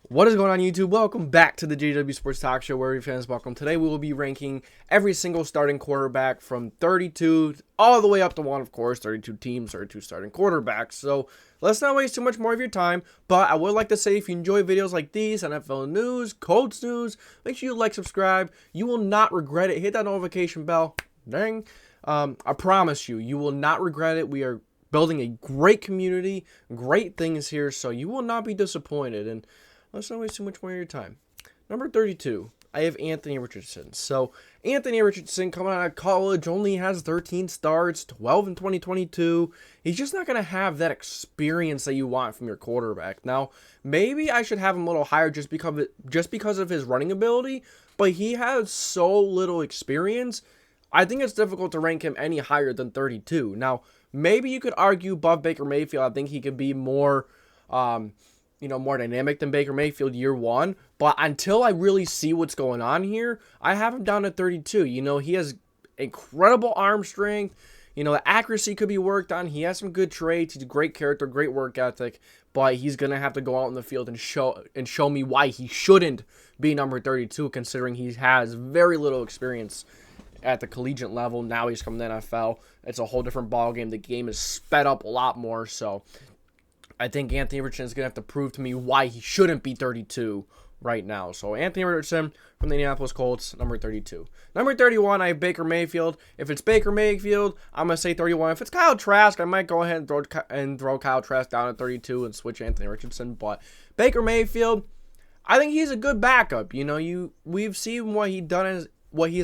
What is going on, YouTube? Welcome back to the JDW Sports Talk Show, where fans welcome. Today we will be ranking every single starting quarterback from 32 all the way up to 1, of course. 32 teams, 32 starting quarterbacks. So let's not waste too much more of your time. But I would like to say, if you enjoy videos like these, NFL news, Colts news, make sure you like, subscribe. You will not regret it. Hit that notification bell. Dang. I promise you, you will not regret it. We are building a great community, great things here, so you will not be disappointed. And let's not waste too much more of your time. Number 32, I have Anthony Richardson. So, Anthony Richardson, coming out of college, only has 13 starts, 12 in 2022. He's just not going to have that experience that you want from your quarterback. Now, maybe I should have him a little higher just because of his running ability, but he has so little experience. I think it's difficult to rank him any higher than 32. Now, maybe you could argue above Baker Mayfield. I think he could be more more dynamic than Baker Mayfield year one. But until I really see what's going on here, I have him down at 32. He has incredible arm strength. The accuracy could be worked on. He has some good traits. He's a great character, great work ethic. But he's going to have to go out in the field and show me why he shouldn't be number 32, considering he has very little experience at the collegiate level. Now he's coming to the NFL. It's a whole different ballgame. The game is sped up a lot more, so I think Anthony Richardson is going to have to prove to me why he shouldn't be 32 right now. So Anthony Richardson from the Indianapolis Colts, number 32. Number 31, I have Baker Mayfield. If it's Baker Mayfield, I'm going to say 31. If it's Kyle Trask, I might go ahead and throw Kyle Trask down at 32 and switch Anthony Richardson. But Baker Mayfield, I think he's a good backup. We've seen what he's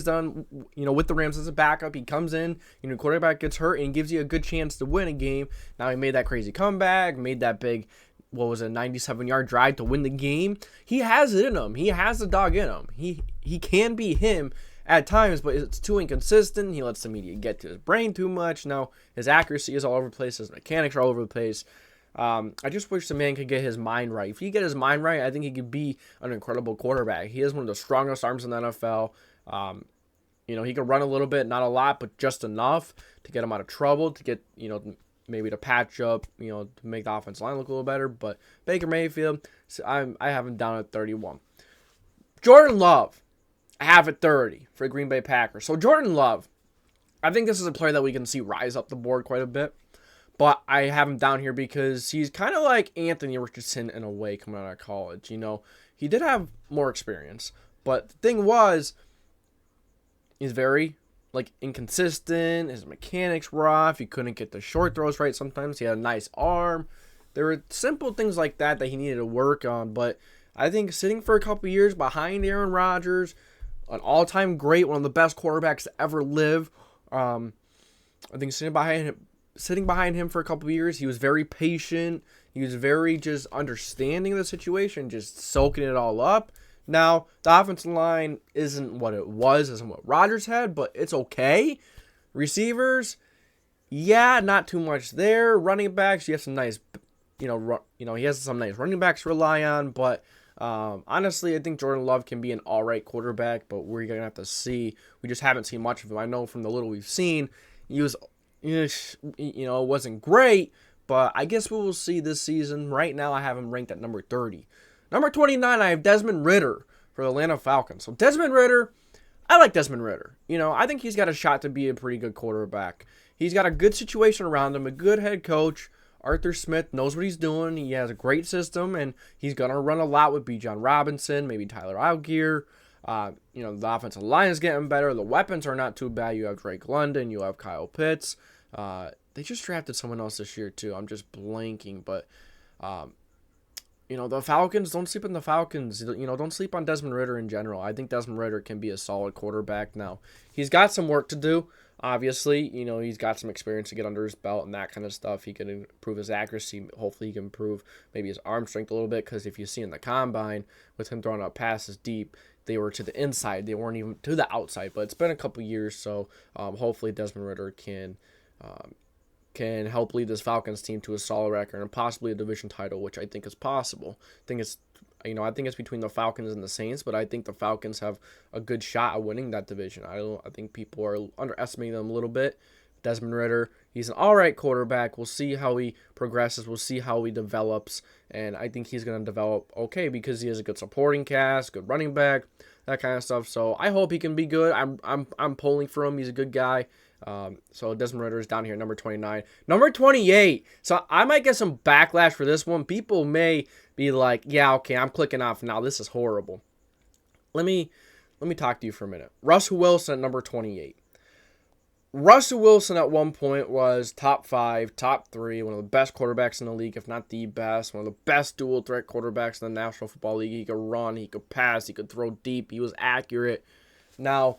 done with the Rams as a backup. He comes in, quarterback gets hurt and gives you a good chance to win a game. Now he made that crazy comeback, made that big, 97-yard drive to win the game. He has it in him. He has the dog in him. He can be him at times, but it's too inconsistent. He lets the media get to his brain too much. Now his accuracy is all over the place. His mechanics are all over the place. I just wish the man could get his mind right. If he get his mind right, I think he could be an incredible quarterback. He has one of the strongest arms in the NFL. He can run a little bit, not a lot, but just enough to get him out of trouble, to get, maybe to patch up, to make the offensive line look a little better. But Baker Mayfield, I have him down at 31. Jordan Love, I have at 30 for the Green Bay Packers. So Jordan Love, I think this is a player that we can see rise up the board quite a bit. But I have him down here because he's kind of like Anthony Richardson in a way coming out of college. He did have more experience. But the thing was, he's very, inconsistent. His mechanics rough. He couldn't get the short throws right sometimes. He had a nice arm. There were simple things like that he needed to work on. But I think sitting for a couple years behind Aaron Rodgers, an all-time great, one of the best quarterbacks to ever live, I think sitting behind him for a couple years, he was very patient. He was very just understanding the situation, just soaking it all up. Now, the offensive line isn't what it was, isn't what Rodgers had, but it's okay. Receivers, yeah, not too much there. Running backs, you have some nice, he has some nice running backs to rely on, but honestly, I think Jordan Love can be an all right quarterback, but we're going to have to see. We just haven't seen much of him. I know from the little we've seen, he was, it wasn't great, but I guess we will see this season. Right now, I have him ranked at number 30. Number 29, I have Desmond Ritter for the Atlanta Falcons. So Desmond Ritter, I like Desmond Ritter. I think he's got a shot to be a pretty good quarterback. He's got a good situation around him, a good head coach. Arthur Smith knows what he's doing. He has a great system, and he's going to run a lot with Bijan Robinson, maybe Tyler Algier. The offensive line is getting better. The weapons are not too bad. You have Drake London. You have Kyle Pitts. They just drafted someone else this year, too. I'm just blanking, but the Falcons, don't sleep on the Falcons. Don't sleep on Desmond Ritter in general. I think Desmond Ritter can be a solid quarterback now. He's got some work to do, obviously. He's got some experience to get under his belt and that kind of stuff. He can improve his accuracy. Hopefully he can improve maybe his arm strength a little bit, because if you see in the combine with him throwing out passes deep, they were to the inside. They weren't even to the outside, but it's been a couple years, so hopefully Desmond Ritter can help lead this Falcons team to a solid record and possibly a division title, which I think is possible. I think it's between the Falcons and the Saints, but I think the Falcons have a good shot at winning that division. I think people are underestimating them a little bit, Desmond Ritter, he's an all right quarterback. We'll see how he progresses. We'll see how he develops. And I think he's going to develop okay because he has a good supporting cast, good running back, that kind of stuff. So I hope he can be good. I'm pulling for him. He's a good guy. So Desmond Ritter is down here, number 29. Number 28. So I might get some backlash for this one. People may be like, yeah, okay, I'm clicking off now. This is horrible. Let me talk to you for a minute. Russell Wilson at number 28. Russell Wilson at one point was top 5, top 3, one of the best quarterbacks in the league, if not the best, one of the best dual threat quarterbacks in the National Football League. He could run, he could pass, he could throw deep, he was accurate. Now,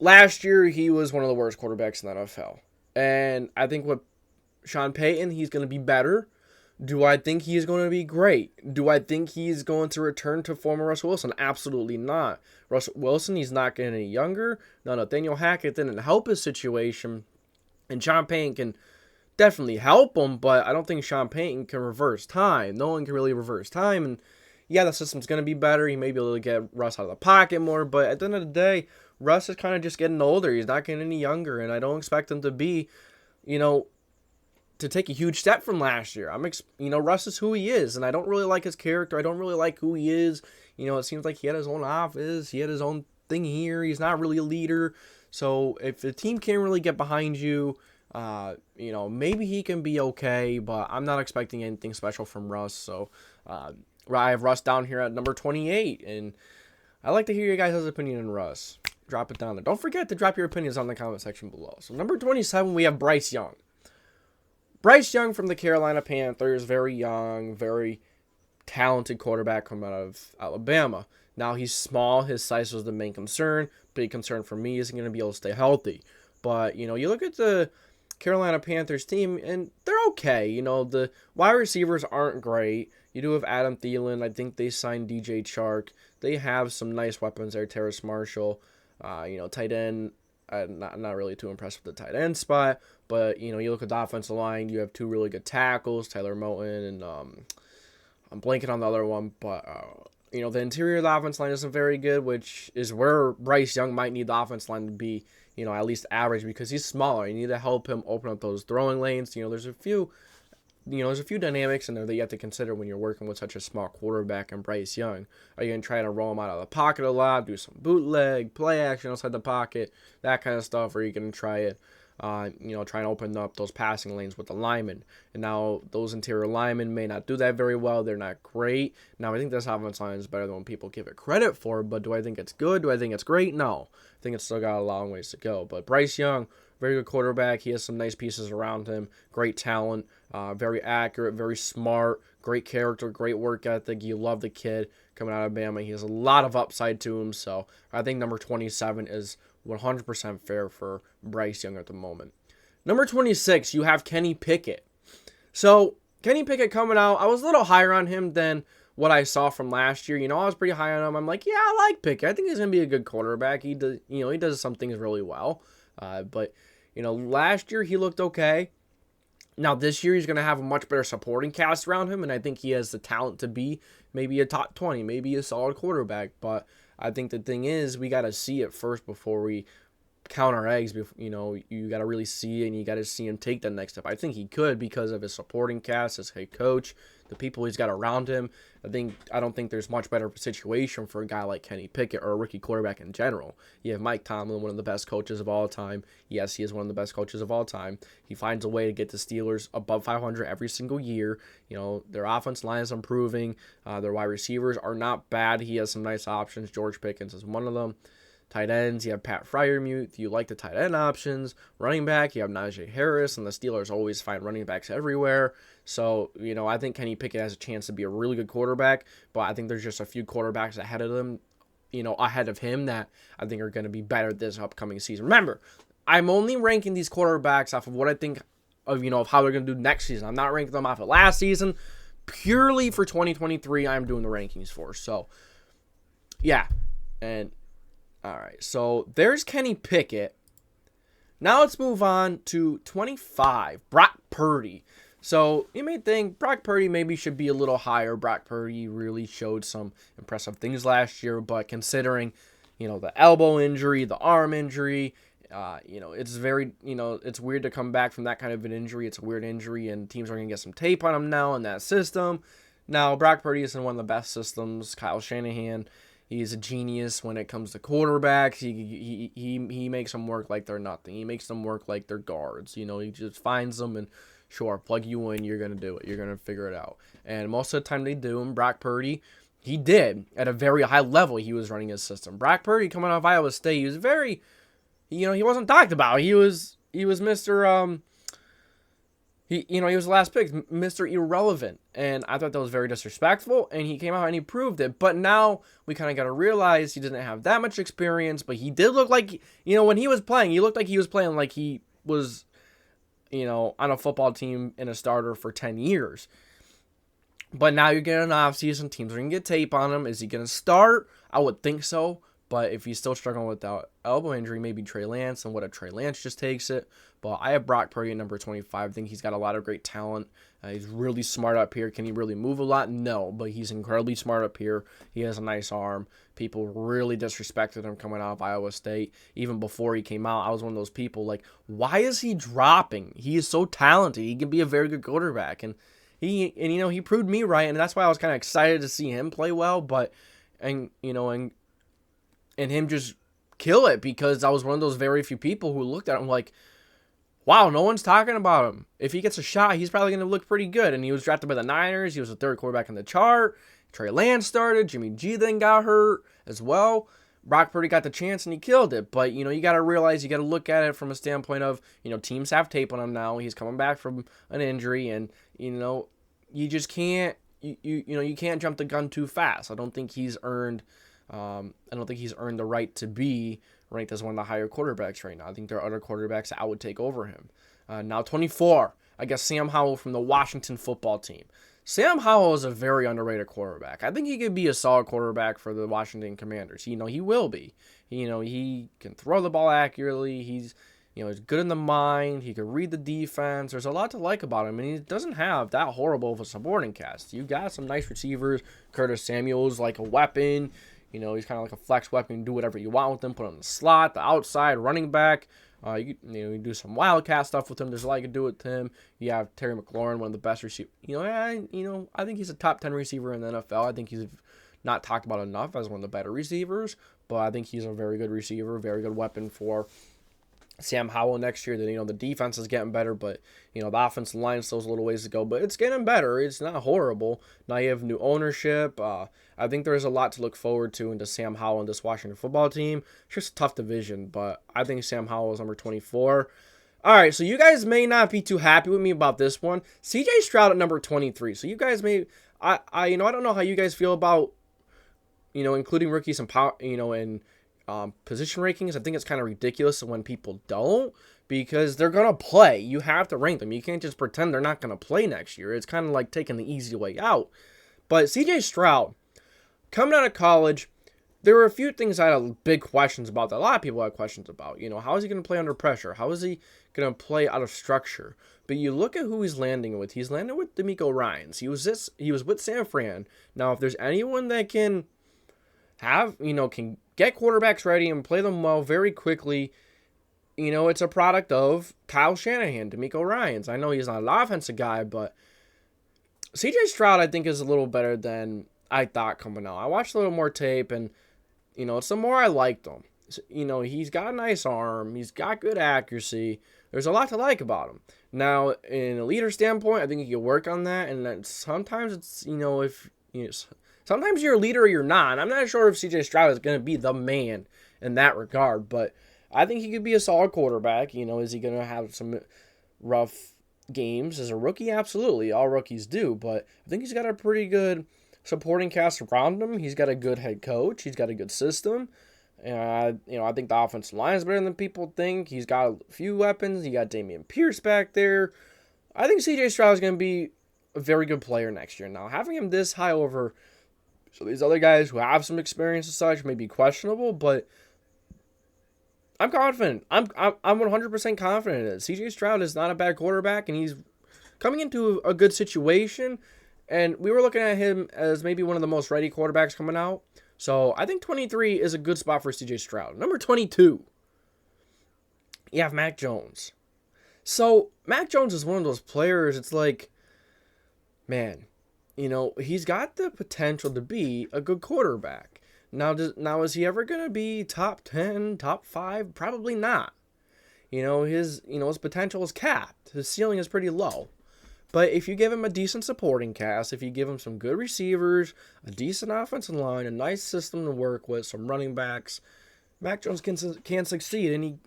last year he was one of the worst quarterbacks in the NFL. And I think with Sean Payton, he's going to be better. Do I think he's going to be great? Do I think he's going to return to former Russell Wilson? Absolutely not. Russell Wilson, he's not getting any younger. No, Nathaniel Hackett didn't help his situation. And Sean Payton can definitely help him, but I don't think Sean Payton can reverse time. No one can really reverse time. And yeah, the system's going to be better. He may be able to get Russ out of the pocket more, but at the end of the day, Russ is kind of just getting older. He's not getting any younger, and I don't expect him to be, to take a huge step from last year. Russ is who he is, and I don't really like his character. I don't really like who he is. It seems like he had his own office. He had his own thing here. He's not really a leader. So if the team can't really get behind you, maybe he can be okay, but I'm not expecting anything special from Russ. So I have Russ down here at number 28, and I'd like to hear your guys' opinion on Russ. Drop it down there. Don't forget to drop your opinions on the comment section below. So number 27, we have Bryce Young. Bryce Young from the Carolina Panthers, very young, very talented quarterback coming out of Alabama. Now he's small. His size was the main concern. Big concern for me is he going to be able to stay healthy. But, you look at the Carolina Panthers team, and they're okay. The wide receivers aren't great. You do have Adam Thielen. I think they signed DJ Chark. They have some nice weapons there. Terrace Marshall, tight end. Not really too impressed with the tight end spot, but you look at the offensive line. You have 2 really good tackles, Tyler Moton, and I'm blanking on the other one, but the interior of the offensive line isn't very good, which is where Bryce Young might need the offensive line to be, at least average, because he's smaller. You need to help him open up those throwing lanes. There's a few dynamics in there that you have to consider when you're working with such a small quarterback and Bryce Young. Are you going to try to roll him out of the pocket a lot, do some bootleg, play action outside the pocket, that kind of stuff? Or are you going to try it, try and open up those passing lanes with the linemen? And now those interior linemen may not do that very well. They're not great. Now I think this offensive line is better than what people give it credit for, but do I think it's good? Do I think it's great? No. I think it's still got a long ways to go. But Bryce Young, very good quarterback. He has some nice pieces around him. Great talent. Very accurate. Very smart. Great character. Great work ethic. You love the kid coming out of Alabama. He has a lot of upside to him. So I think number 27 is 100% fair for Bryce Young at the moment. Number 26, you have Kenny Pickett. So Kenny Pickett coming out, I was a little higher on him than what I saw from last year. I was pretty high on him. I'm like, yeah, I like Pickett. I think he's going to be a good quarterback. He does, he does some things really well. But last year he looked okay. Now this year he's going to have a much better supporting cast around him, and I think he has the talent to be maybe a top 20, maybe a solid quarterback. But I think the thing is, we got to see it first before we count our eggs. You got to really see it, and you got to see him take that next step. I think he could because of his supporting cast, his head coach, the people he's got around him. I don't think there's much better situation for a guy like Kenny Pickett or a rookie quarterback in general. You have Mike Tomlin, one of the best coaches of all time. Yes, he is one of the best coaches of all time. He finds a way to get the Steelers above 500 every single year. Their offense line is improving. Their wide receivers are not bad. He has some nice options. George Pickens is one of them. Tight ends, you have Pat Freiermuth. You like the tight end options. Running back, you have Najee Harris, and the Steelers always find running backs everywhere. So, I think Kenny Pickett has a chance to be a really good quarterback, but I think there's just a few quarterbacks ahead of him that I think are going to be better this upcoming season. Remember, I'm only ranking these quarterbacks off of what I think of how they're going to do next season. I'm not ranking them off of last season. Purely for 2023, I'm doing the rankings for. So, yeah. And all right, so there's Kenny Pickett. Now let's move on to 25, Brock Purdy. So you may think Brock Purdy maybe should be a little higher. Brock Purdy really showed some impressive things last year, but considering, the elbow injury, the arm injury, It's very, it's weird to come back from that kind of an injury. It's a weird injury, and teams are going to get some tape on him now in that system. Now, Brock Purdy is in one of the best systems. Kyle Shanahan, he's a genius when it comes to quarterbacks. He makes them work like they're nothing. He makes them work like they're guards. He just finds them and, sure, plug you in, you're going to do it. You're going to figure it out. And most of the time they do, and Brock Purdy, he did. At a very high level, he was running his system. Brock Purdy coming out of Iowa State, he was very... he wasn't talked about. He was Mr. He was the last pick, Mr. Irrelevant, and I thought that was very disrespectful. And he came out and he proved it. But now we kind of got to realize he doesn't have that much experience. But he did look like, when he was playing, he looked like he was playing like he was, on a football team and a starter for 10 years. But now you're getting an offseason. Teams are going to get tape on him. Is he going to start? I would think so. But if he's still struggling with that elbow injury, maybe Trey Lance, and what if Trey Lance just takes it? But I have Brock Purdy at number 25. I think he's got a lot of great talent. He's really smart up here. Can he really move a lot? No, but he's incredibly smart up here. He has a nice arm. People really disrespected him coming out of Iowa State. Even before he came out, I was one of those people like, why is he dropping? He is so talented. He can be a very good quarterback. And he proved me right, and that's why I was kind of excited to see him play well. And him just kill it, because I was one of those very few people who looked at him like, wow, no one's talking about him. If he gets a shot, he's probably going to look pretty good. And he was drafted by the Niners. He was the third quarterback in the chart. Trey Lance started. Jimmy G then got hurt as well. Brock Purdy got the chance and he killed it. But, you got to realize, you got to look at it from a standpoint of, teams have tape on him now. He's coming back from an injury, and, you just can't, you can't jump the gun too fast. I don't think he's earned the right to be ranked as one of the higher quarterbacks right now. I think there are other quarterbacks that I would take over him. Now 24, I guess Sam Howell from the Washington football team. Sam Howell is a very underrated quarterback. I think he could be a solid quarterback for the Washington Commanders. He will be. He can throw the ball accurately. He's good in the mind. He can read the defense. There's a lot to like about him, and he doesn't have that horrible of a supporting cast. You got some nice receivers. Curtis Samuel's like a weapon. He's kind of like a flex weapon. You do whatever you want with him. Put him in the slot, the outside, running back. You do some wildcat stuff with him. There's a lot you can do with him. You have Terry McLaurin, one of the best receivers. I think he's a top 10 receiver in the NFL. I think he's not talked about enough as one of the better receivers, but I think he's a very good receiver, very good weapon for Sam Howell next year. The defense is getting better, but the offensive line still has a little ways to go, but it's getting better. It's not horrible. Now you have new ownership. I think there's a lot to look forward to into Sam Howell and this Washington football team. It's just a tough division, but I think Sam Howell is number 24. All right, so you guys may not be too happy with me about this one. CJ Stroud at number 23. So you guys may, I don't know how you guys feel about, including rookies and position rankings. I think it's kind of ridiculous when people don't, because they're going to play. You have to rank them. You can't just pretend they're not going to play next year. It's kind of like taking the easy way out. But CJ Stroud, coming out of college, there were a few things I had big questions about that a lot of people had questions about. How is he going to play under pressure? How is he going to play out of structure? But you look at who he's landing with. He's landing with DeMeco Ryans. He was with San Fran. Now, if there's anyone that can can get quarterbacks ready and play them well very quickly, it's a product of Kyle Shanahan, DeMeco Ryans. I know he's not an offensive guy, but CJ Stroud, I think, is a little better than I thought coming out. I watched a little more tape, and, it's the more I liked him. He's got a nice arm. He's got good accuracy. There's a lot to like about him. Now, in a leader standpoint, I think you can work on that, and then sometimes it's, sometimes you're a leader or you're not. I'm not sure if CJ Stroud is going to be the man in that regard, but I think he could be a solid quarterback. Is he going to have some rough games as a rookie? Absolutely. All rookies do, but I think he's got a pretty good supporting cast around him. He's got a good head coach. He's got a good system. I think the offensive line is better than people think. He's got a few weapons. You got Dameon Pierce back there. I think CJ Stroud is going to be a very good player next year. Now, having him this high over these other guys who have some experience and such may be questionable, but I'm confident. I'm 100% confident in it. CJ Stroud is not a bad quarterback, and he's coming into a good situation. And we were looking at him as maybe one of the most ready quarterbacks coming out. So I think 23 is a good spot for CJ Stroud. Number 22. you have Mac Jones. So, Mac Jones is one of those players, it's like, man, he's got the potential to be a good quarterback. Now is he ever going to be top 10, top 5? Probably not. His potential is capped. His ceiling is pretty low. But if you give him a decent supporting cast, if you give him some good receivers, a decent offensive line, a nice system to work with, some running backs, Mac Jones can succeed. And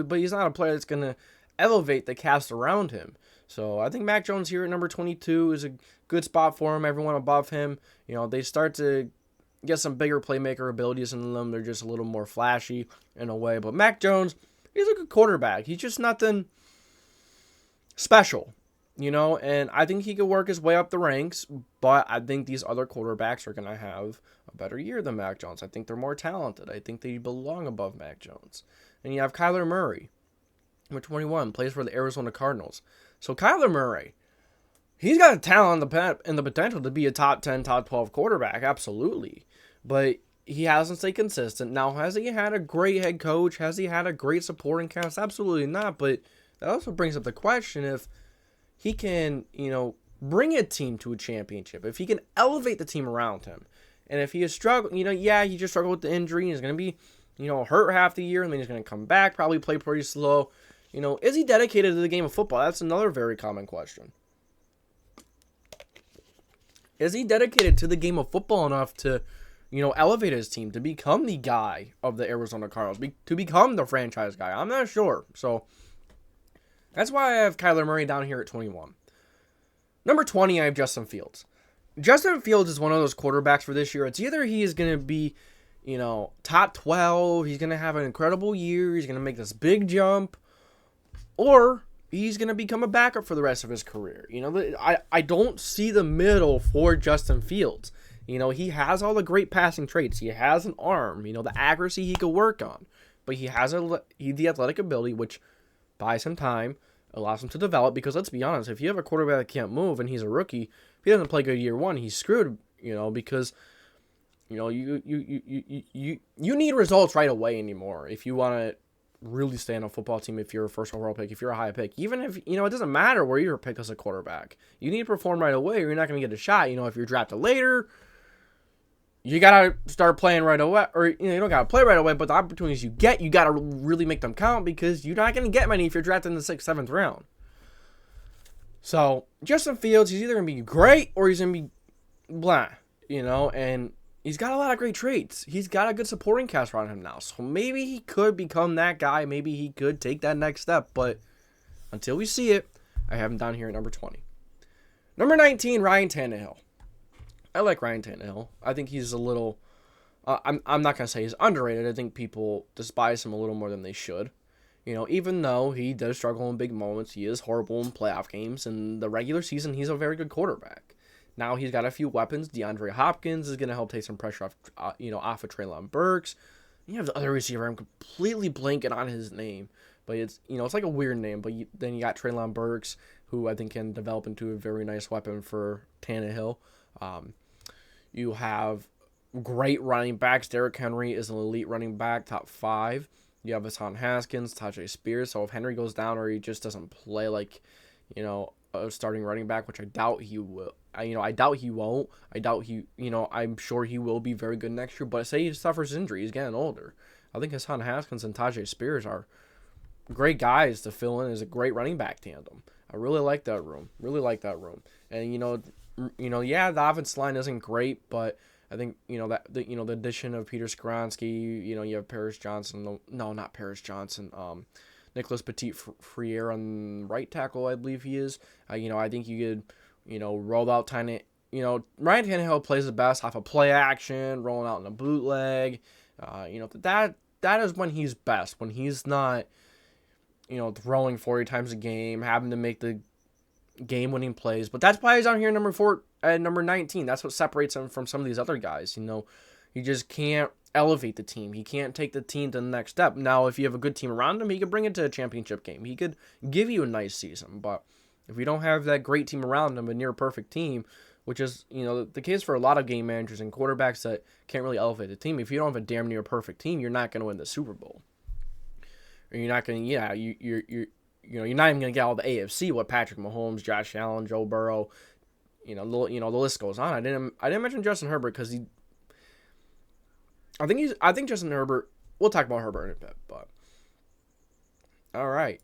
but he's not a player that's going to elevate the cast around him. So I think Mac Jones here at number 22 is a good spot for him. Everyone above him, they start to get some bigger playmaker abilities in them. They're just a little more flashy in a way. But Mac Jones, he's a good quarterback. He's just nothing special. And I think he could work his way up the ranks, but I think these other quarterbacks are going to have a better year than Mac Jones. I think they're more talented. I think they belong above Mac Jones. And you have Kyler Murray, number 21, plays for the Arizona Cardinals. So Kyler Murray, he's got the talent and the potential to be a top 10, top 12 quarterback, absolutely. But he hasn't stayed consistent. Now, has he had a great head coach? Has he had a great supporting cast? Absolutely not. But that also brings up the question if he can, bring a team to a championship, if he can elevate the team around him. And if he has struggled, he just struggled with the injury. He's going to be, hurt half the year, and then he's going to come back, probably play pretty slow. Is he dedicated to the game of football? That's another very common question. Is he dedicated to the game of football enough to, elevate his team, to become the guy of the Arizona Cardinals, to become the franchise guy? I'm not sure. So that's why I have Kyler Murray down here at 21. Number 20, I have Justin Fields. Justin Fields is one of those quarterbacks for this year. It's either he is going to be, top 12, he's going to have an incredible year, he's going to make this big jump, or he's going to become a backup for the rest of his career. I don't see the middle for Justin Fields. He has all the great passing traits. He has an arm, the accuracy he could work on. But he has the athletic ability, which buys him time, allows him to develop, because let's be honest, if you have a quarterback that can't move and he's a rookie, if he doesn't play good year one, he's screwed, because you need results right away anymore if you want to really stay on a football team, if you're a first overall pick, if you're a high pick. Even if, it doesn't matter where you're picked as a quarterback. You need to perform right away or you're not going to get a shot. If you're drafted later, you got to start playing right away, or you don't got to play right away, but the opportunities you get, you got to really make them count, because you're not going to get many if you're drafted in the 6th, 7th round. So, Justin Fields, he's either going to be great or he's going to be blah, and he's got a lot of great traits. He's got a good supporting cast around him now, so maybe he could become that guy. Maybe he could take that next step, but until we see it, I have him down here at number 20. Number 19, Ryan Tannehill. I like Ryan Tannehill. I think he's a little, I'm not going to say he's underrated. I think people despise him a little more than they should. Even though he does struggle in big moments, he is horrible in playoff games. In the regular season, he's a very good quarterback. Now he's got a few weapons. DeAndre Hopkins is going to help take some pressure off, off of Treylon Burks. You have the other receiver. I'm completely blanking on his name, but it's like a weird name. But then you got Treylon Burks, who I think can develop into a very nice weapon for Tannehill. You have great running backs. Derrick Henry is an elite running back, top 5. You have Hassan Haskins, Tajay Spears. So if Henry goes down or he just doesn't play like, a starting running back, which I doubt he will. I doubt he won't. I doubt he, I'm sure he will be very good next year. But say he suffers injury, he's getting older. I think Hassan Haskins and Tajay Spears are great guys to fill in as a great running back tandem. I really like that room. And, yeah, the offensive line isn't great, but I think, the addition of Peter Skoronski, you have Paris Johnson. No, not Paris Johnson. Nicholas Petit-Frere on right tackle, I believe he is. I think you could, roll out Ryan Tannehill plays the best off of play action, rolling out in a bootleg. That is when he's best, when he's not, throwing 40 times a game, having to make the game-winning plays. But that's why he's on here number 19. That's what separates him from some of these other guys. He just can't elevate the team. He can't take the team to the next step. Now, if you have a good team around him, he could bring it to a championship game. He could give you a nice season. But if you don't have that great team around him, a near-perfect team, which is, the case for a lot of game managers and quarterbacks that can't really elevate the team, if you don't have a damn near-perfect team, you're not going to win the Super Bowl. Or you're not going to, yeah, you're not even going to get all the AFC with Patrick Mahomes, Josh Allen, Joe Burrow. The list goes on. I didn't mention Justin Herbert because I think Justin Herbert. We'll talk about Herbert in a bit, but all right.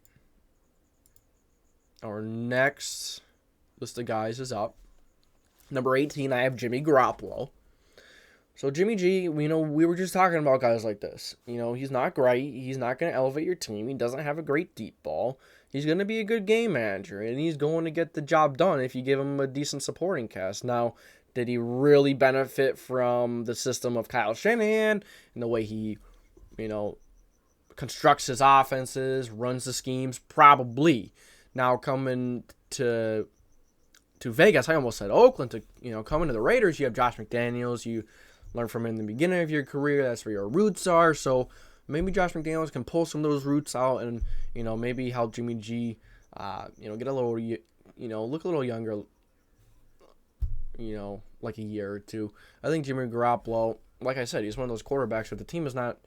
Our next list of guys is up. Number 18, I have Jimmy Garoppolo. So Jimmy G, we were just talking about guys like this. He's not great. He's not going to elevate your team. He doesn't have a great deep ball. He's going to be a good game manager, and he's going to get the job done if you give him a decent supporting cast. Now, did he really benefit from the system of Kyle Shanahan and the way he, constructs his offenses, runs the schemes? Probably. Now coming to Vegas, I almost said Oakland. Coming to the Raiders, you have Josh McDaniels. You learn from him in the beginning of your career. That's where your roots are. So maybe Josh McDaniels can pull some of those roots out and, maybe help Jimmy G, get a little, look a little younger, like a year or two. I think Jimmy Garoppolo, like I said, he's one of those quarterbacks. If the team is not,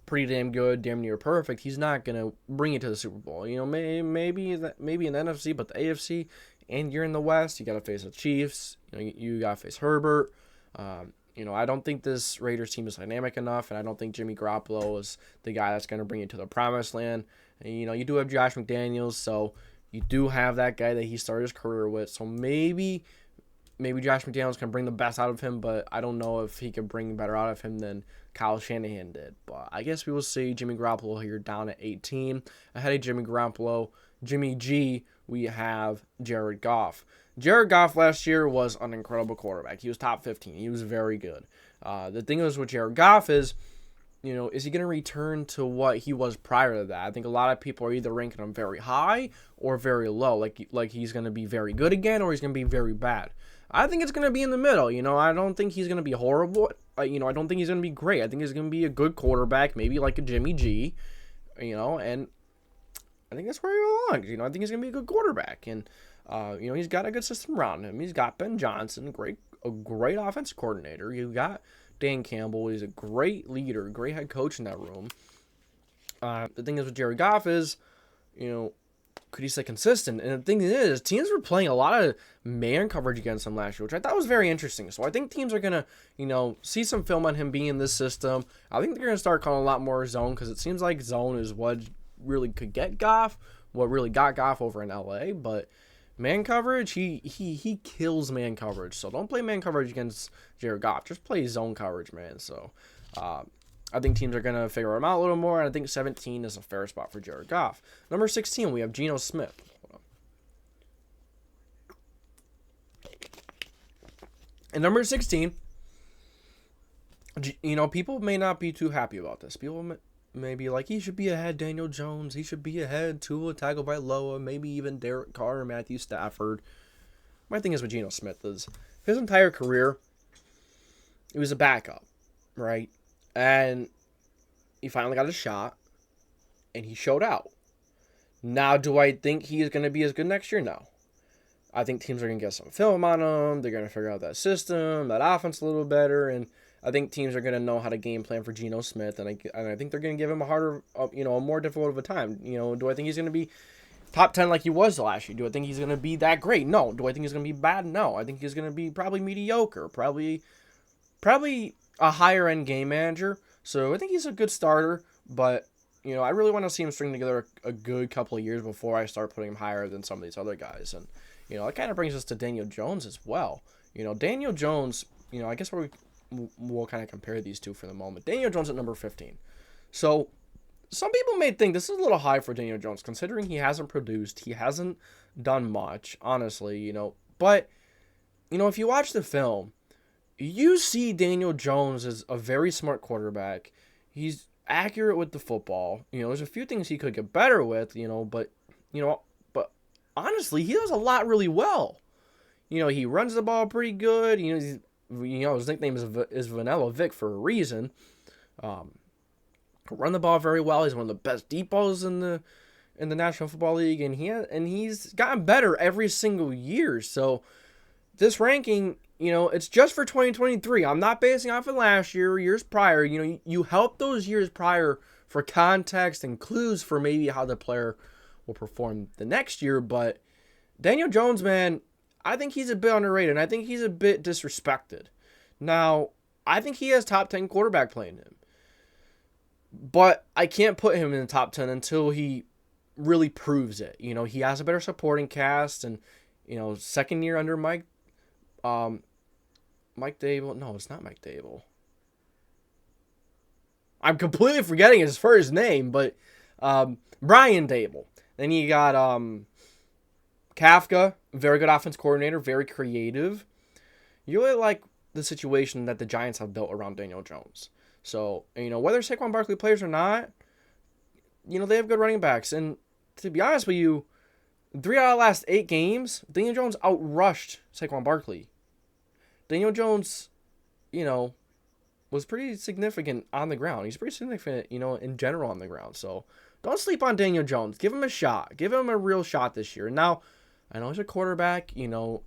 pretty damn good, damn near perfect, he's not going to bring you to the Super Bowl. Maybe in the NFC, but the AFC, and you're in the West, you got to face the Chiefs. You got to face Herbert. I don't think this Raiders team is dynamic enough, and I don't think Jimmy Garoppolo is the guy that's going to bring you to the promised land. And, you do have Josh McDaniels, so you do have that guy that he started his career with. So maybe Josh McDaniels can bring the best out of him, but I don't know if he can bring better out of him than Kyle Shanahan did. But I guess we will see. Jimmy Garoppolo here down at 18. Ahead of Jimmy G, we have Jared Goff. Jared Goff last year was an incredible quarterback. He was top 15. He was very good. The thing is with Jared Goff is, is he going to return to what he was prior to that? I think a lot of people are either ranking him very high or very low. Like he's going to be very good again or he's going to be very bad. I think it's going to be in the middle. I don't think he's going to be horrible. I don't think he's going to be great. I think he's going to be a good quarterback, maybe like a Jimmy G, and I think that's where he belongs. I think he's going to be a good quarterback. And, he's got a good system around him. He's got Ben Johnson, a great offensive coordinator. You got Dan Campbell. He's a great leader, great head coach in that room. The thing is with Jared Goff is, could he stay consistent? And the thing is, teams were playing a lot of man coverage against him last year, which I thought was very interesting. So I think teams are going to, see some film on him being in this system. I think they're going to start calling a lot more zone because it seems like zone is what really could get Goff, what really got Goff over in LA. But man coverage, he kills man coverage. So don't play man coverage against Jared Goff. Just play zone coverage, man. So I think teams are going to figure him out a little more, and I think 17 is a fair spot for Jared Goff. Number 16, we have Geno Smith. And number 16, people may not be too happy about this. People may be like, he should be ahead Daniel Jones. He should be ahead Tua Tagovailoa, maybe even Derek Carr or Matthew Stafford. My thing is with Geno Smith is his entire career, he was a backup, right? And he finally got a shot, and he showed out. Now, do I think he is going to be as good next year? No. I think teams are going to get some film on him. They're going to figure out that system, that offense a little better, and I think teams are going to know how to game plan for Geno Smith, and I think they're going to give him a more difficult of a time. Do I think he's going to be top 10 like he was last year? Do I think he's going to be that great? No. Do I think he's going to be bad? No. I think he's going to be probably mediocre, probably a higher end game manager. So I think he's a good starter, but I really want to see him string together a good couple of years before I start putting him higher than some of these other guys. And it kind of brings us to Daniel Jones as well. Daniel Jones, I guess we'll kind of compare these two for the moment. Daniel Jones at number 15. So some people may think this is a little high for Daniel Jones, considering he hasn't produced, he hasn't done much, honestly, But, if you watch the film, you see Daniel Jones as a very smart quarterback. He's accurate with the football. There's a few things he could get better with, but honestly, he does a lot really well. He runs the ball pretty good. His nickname is Vanilla Vic for a reason. Run the ball very well. He's one of the best deep balls in the National Football League, and he's gotten better every single year. So this ranking, it's just for 2023. I'm not basing off of last year or years prior. You help those years prior for context and clues for maybe how the player will perform the next year. But Daniel Jones, man, I think he's a bit underrated, and I think he's a bit disrespected. Now, I think he has top 10 quarterback play in him. But I can't put him in the top 10 until he really proves it. You know, he has a better supporting cast, and, you know, second year under Mike Dable. No, it's not Mike Dable. I'm completely forgetting his first name, but Brian Dable. Then you got Kafka, very good offense coordinator, very creative. You really like the situation that the Giants have built around Daniel Jones. So, you know, whether Saquon Barkley plays or not, you know, they have good running backs. And to be honest with you, 3 out of the last 8 games, Daniel Jones outrushed Saquon Barkley. Daniel Jones, you know, was pretty significant on the ground. He's pretty significant, you know, in general on the ground. So don't sleep on Daniel Jones. Give him a shot. Give him a real shot this year. Now, I know he's a quarterback. You know,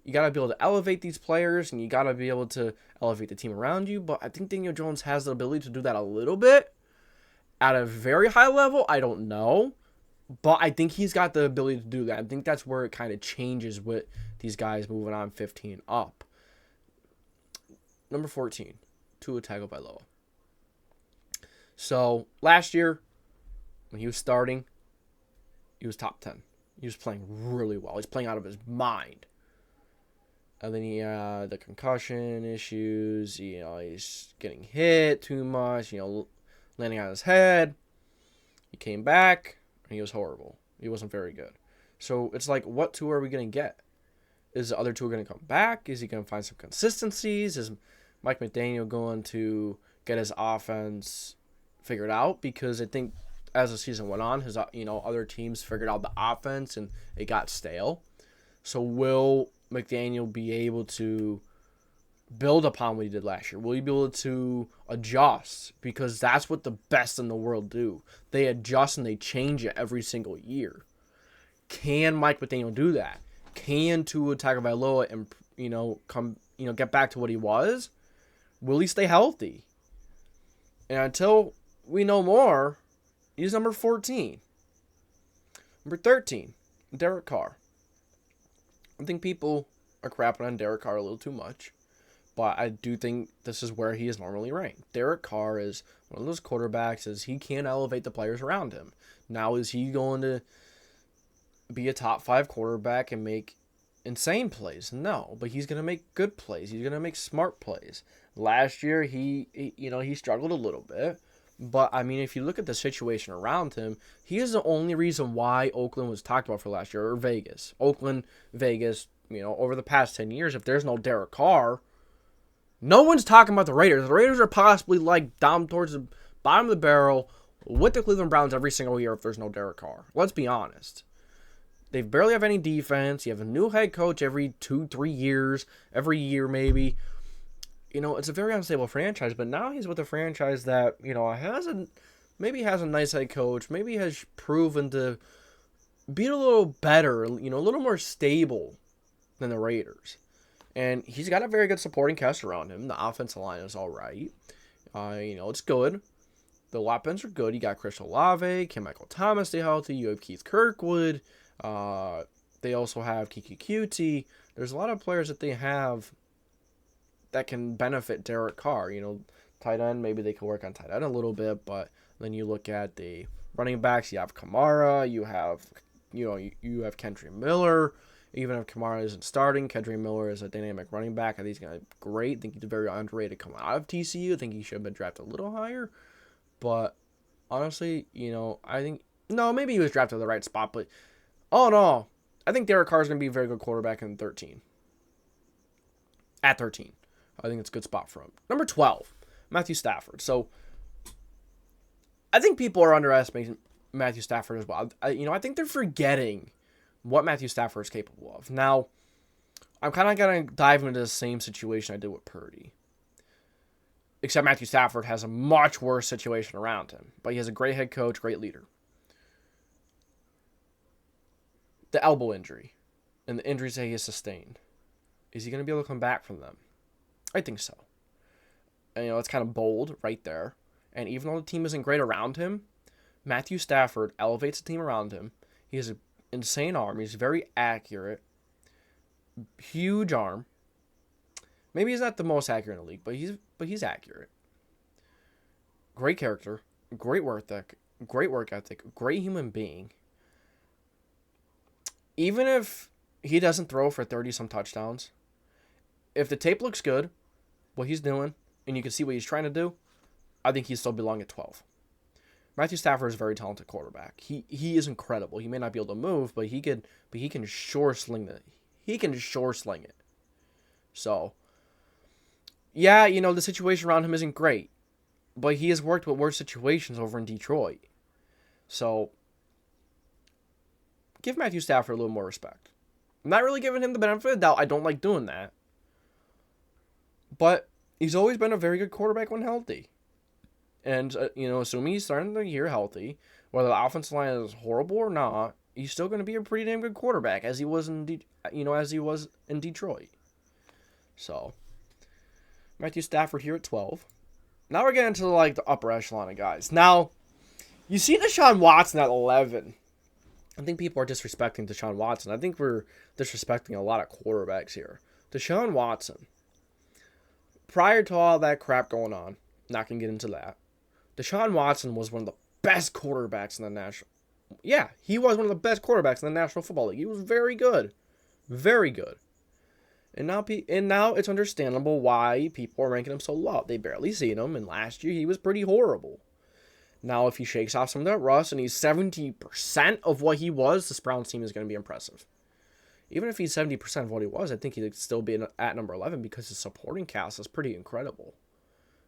you got to be able to elevate these players, and you got to be able to elevate the team around you. But I think Daniel Jones has the ability to do that a little bit. At a very high level, I don't know. But I think he's got the ability to do that. I think that's where it kind of changes with these guys moving on 15 up. Number 14. Tua Tagovailoa. So, last year, when he was starting, he was top 10. He was playing really well. He's playing out of his mind. And then he had the concussion issues. You know, he's getting hit too much, you know, landing on his head. He came back, and he was horrible. He wasn't very good. So, it's like, what Tua are we going to get? Is the other Tua going to come back? Is he going to find some consistencies? Is Mike McDaniel going to get his offense figured out? Because I think as the season went on, his other teams figured out the offense and it got stale. So will McDaniel be able to build upon what he did last year? Will he be able to adjust? Because that's what the best in the world do. They adjust and they change it every single year. Can Mike McDaniel do that? Can Tua Tagovailoa and get back to what he was? Will he stay healthy? And until we know more, he's number 14. Number 13, Derek Carr. I think people are crapping on Derek Carr a little too much, but I do think this is where he is normally ranked. Derek Carr is one of those quarterbacks as he can elevate the players around him. Now, is he going to be a top 5 quarterback and make insane plays? No, but he's going to make good plays. He's going to make smart plays. Last year, he struggled a little bit. But, I mean, if you look at the situation around him, he is the only reason why Oakland was talked about for last year, or Vegas. Oakland, Vegas, you know, over the past 10 years, if there's no Derek Carr, no one's talking about the Raiders. The Raiders are possibly, like, down towards the bottom of the barrel with the Cleveland Browns every single year if there's no Derek Carr. Let's be honest. They barely have any defense. You have a new head coach every 2-3 years, every year maybe. You know, it's a very unstable franchise, but now he's with a franchise that, you know, has a nice head coach, maybe has proven to be a little better, you know, a little more stable than the Raiders. And he's got a very good supporting cast around him. The offensive line is all right. You know, it's good. The weapons are good. You got Chris Olave, can Michael Thomas stay healthy? You have Keith Kirkwood. They also have Kiki Cutie. There's a lot of players that they have that can benefit Derek Carr. You know, tight end, maybe they can work on tight end a little bit, but then you look at the running backs, you have Kamara, you have Kendry Miller. Even if Kamara isn't starting, Kendry Miller is a dynamic running back. I think he's going to be great. I think he's very underrated coming out of TCU. I think he should have been drafted a little higher. But honestly, you know, maybe he was drafted at the right spot, but all in all, I think Derek Carr is going to be a very good quarterback in 13. At 13. I think it's a good spot for him. Number 12, Matthew Stafford. So, I think people are underestimating Matthew Stafford as well. I think they're forgetting what Matthew Stafford is capable of. Now, I'm kind of going to dive into the same situation I did with Purdy. Except Matthew Stafford has a much worse situation around him. But he has a great head coach, great leader. The elbow injury and the injuries that he has sustained. Is he going to be able to come back from them? I think so. And, you know, it's kind of bold right there. And even though the team isn't great around him, Matthew Stafford elevates the team around him. He has an insane arm. He's very accurate. Huge arm. Maybe he's not the most accurate in the league, but he's accurate. Great character, great work ethic, great human being. Even if he doesn't throw for 30-some touchdowns, if the tape looks good, what he's doing, and you can see what he's trying to do, I think he'd still belong at 12. Matthew Stafford is a very talented quarterback. He is incredible. He may not be able to move, but he can sure sling it. He can sure sling it. So, yeah, the situation around him isn't great, but he has worked with worse situations over in Detroit. So, give Matthew Stafford a little more respect. I'm not really giving him the benefit of the doubt. I don't like doing that. But he's always been a very good quarterback when healthy. And, assuming he's starting the year healthy, whether the offensive line is horrible or not, he's still going to be a pretty damn good quarterback as he was in Detroit. So, Matthew Stafford here at 12. Now we're getting to the upper echelon of guys. Now, you see Deshaun Watson at 11. I think people are disrespecting Deshaun Watson. I think we're disrespecting a lot of quarterbacks here. Deshaun Watson, prior to all that crap going on, not going to get into that, Deshaun Watson was one of the best quarterbacks in the national. Yeah, he was one of the best quarterbacks in the National Football League. He was very good. Very good. And now it's understandable why people are ranking him so low. They barely seen him, and last year he was pretty horrible. Now, if he shakes off some of that rust and he's 70% of what he was, this Browns team is going to be impressive. Even if he's 70% of what he was, I think he'd still be at number 11 because his supporting cast is pretty incredible.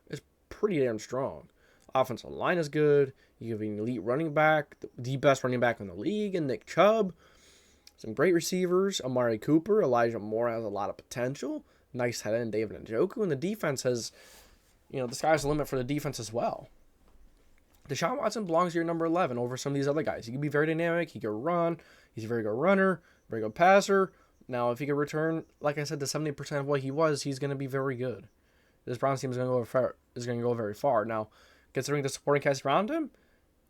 It's pretty damn strong. Offensive line is good. You have an elite running back, the best running back in the league, and Nick Chubb. Some great receivers. Amari Cooper, Elijah Moore has a lot of potential. Nice tight end, David Njoku. And the defense has, the sky's the limit for the defense as well. Deshaun Watson belongs to your number 11 over some of these other guys. He can be very dynamic. He can run. He's a very good runner, very good passer. Now, if he can return, like I said, to 70% of what he was, he's going to be very good. This Browns team is going to go very far. Now, considering the supporting cast around him,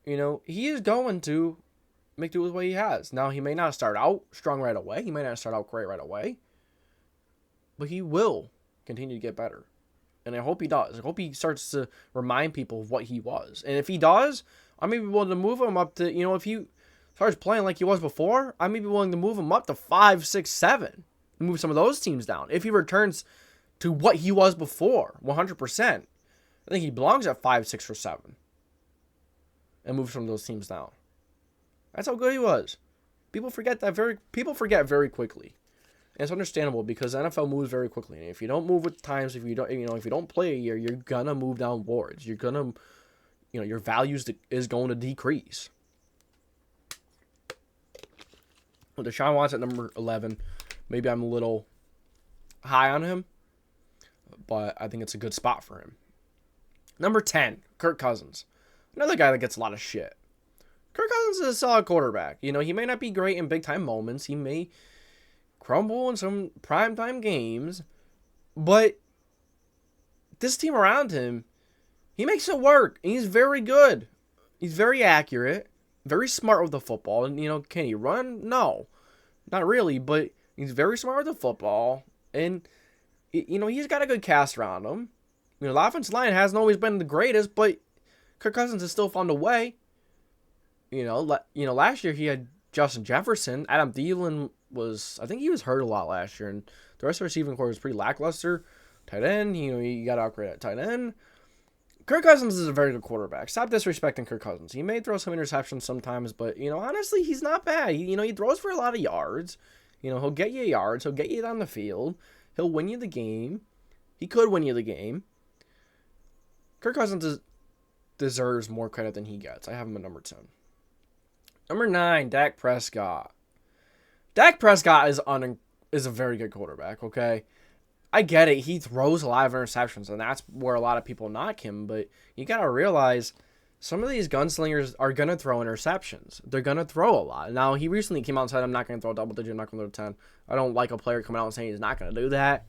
he is going to make do with what he has. Now, he may not start out strong right away. He may not start out great right away. But he will continue to get better. And I hope he does. I hope he starts to remind people of what he was. And if he does, I may be willing to move him up to, if he starts playing like he was before, I may be willing to move him up to 5, 6, 7. Move some of those teams down. If he returns to what he was before, 100%. I think he belongs at 5, 6, or 7. And move some of those teams down. That's how good he was. People forget very quickly. And it's understandable because the NFL moves very quickly. And if you don't move with times, if you don't play a year, you're gonna move down boards. You're gonna, your values is going to decrease. With Deshaun Watson at number 11, maybe I'm a little high on him, but I think it's a good spot for him. Number 10, Kirk Cousins. Another guy that gets a lot of shit. Kirk Cousins is a solid quarterback. He may not be great in big-time moments. He may crumble in some primetime games, but this team around him, he makes it work. He's very good. He's very accurate, very smart with the football. And, can he run? No, not really, but he's very smart with the football. And, he's got a good cast around him. The offensive line hasn't always been the greatest, but Kirk Cousins has still found a way. Last year he had Justin Jefferson. Adam Thielen I think he was hurt a lot last year, and the rest of the receiving corps was pretty lackluster. Tight end, you got to upgrade at tight end. Kirk Cousins is a very good quarterback. Stop disrespecting Kirk Cousins. He may throw some interceptions sometimes, but, honestly, he's not bad. He throws for a lot of yards. He'll get you yards. He'll get you down the field. He'll win you the game. He could win you the game. Kirk Cousins deserves more credit than he gets. I have him at number 10. Number 9, Dak Prescott. Dak Prescott is a very good quarterback, okay? I get it. He throws a lot of interceptions, and that's where a lot of people knock him. But you got to realize some of these gunslingers are going to throw interceptions. They're going to throw a lot. Now, he recently came out and said, I'm not going to throw double digit, I'm not going to throw 10. I don't like a player coming out and saying he's not going to do that.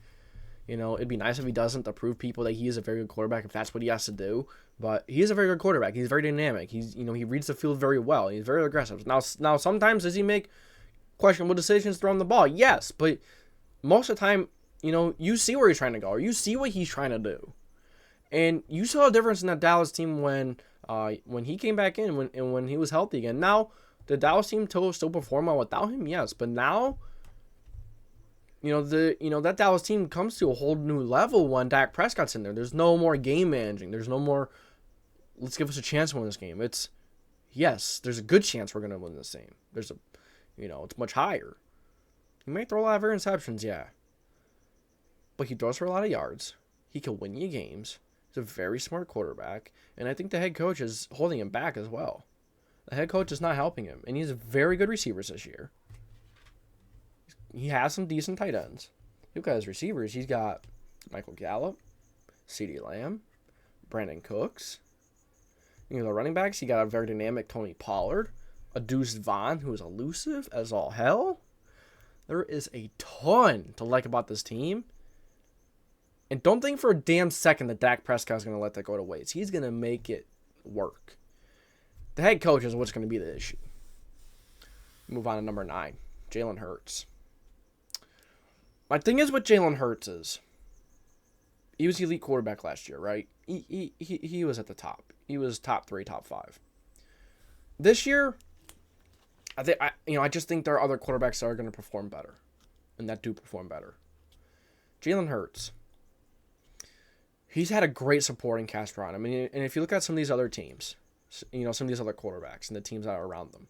It'd be nice if he doesn't, to prove people that he is a very good quarterback if that's what he has to do. But he is a very good quarterback. He's very dynamic. He reads the field very well. He's very aggressive. Now sometimes does he make questionable decisions throwing the ball? Yes, but most of the time, you see where he's trying to go, or you see what he's trying to do. And you saw a difference in that Dallas team when he came back in, when he was healthy again. Now, the Dallas team still perform well without him, yes, but now, that Dallas team comes to a whole new level when Dak Prescott's in there. There's no more game managing. There's no more, let's give us a chance to win this game. It's, yes, there's a good chance we're going to win this game. There's it's much higher. He may throw a lot of interceptions, yeah. But he throws for a lot of yards. He can win you games. He's a very smart quarterback. And I think the head coach is holding him back as well. The head coach is not helping him. And he's very good receivers this year. He has some decent tight ends. Look at his receivers. He's got Michael Gallup, CeeDee Lamb, Brandon Cooks. The running backs, he got a very dynamic Tony Pollard, a Deuce Vaughn who is elusive as all hell. There is a ton to like about this team. And don't think for a damn second that Dak Prescott is going to let that go to waste. He's going to make it work. The head coach is what's going to be the issue. Move on to number 9, Jalen Hurts. My thing is with Jalen Hurts is, he was the elite quarterback last year, right? He was at the top. He was top 3, top 5. This year, I just think there are other quarterbacks that are going to perform better, and that do perform better. Jalen Hurts. He's had a great supporting cast around him. And if you look at some of these other teams, some of these other quarterbacks and the teams that are around them,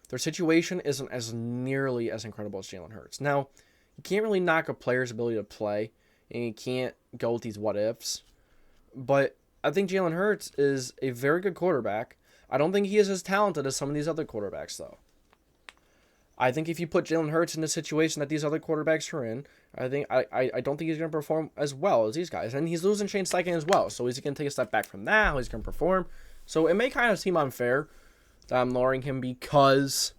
their situation isn't as nearly as incredible as Jalen Hurts. Now, you can't really knock a player's ability to play, and you can't go with these what-ifs. But I think Jalen Hurts is a very good quarterback. I don't think he is as talented as some of these other quarterbacks, though. I think if you put Jalen Hurts in the situation that these other quarterbacks are in, I don't think he's going to perform as well as these guys. And he's losing Shane Steichen as well. So is he going to take a step back from that? How he's going to perform? So it may kind of seem unfair that I'm lowering him because,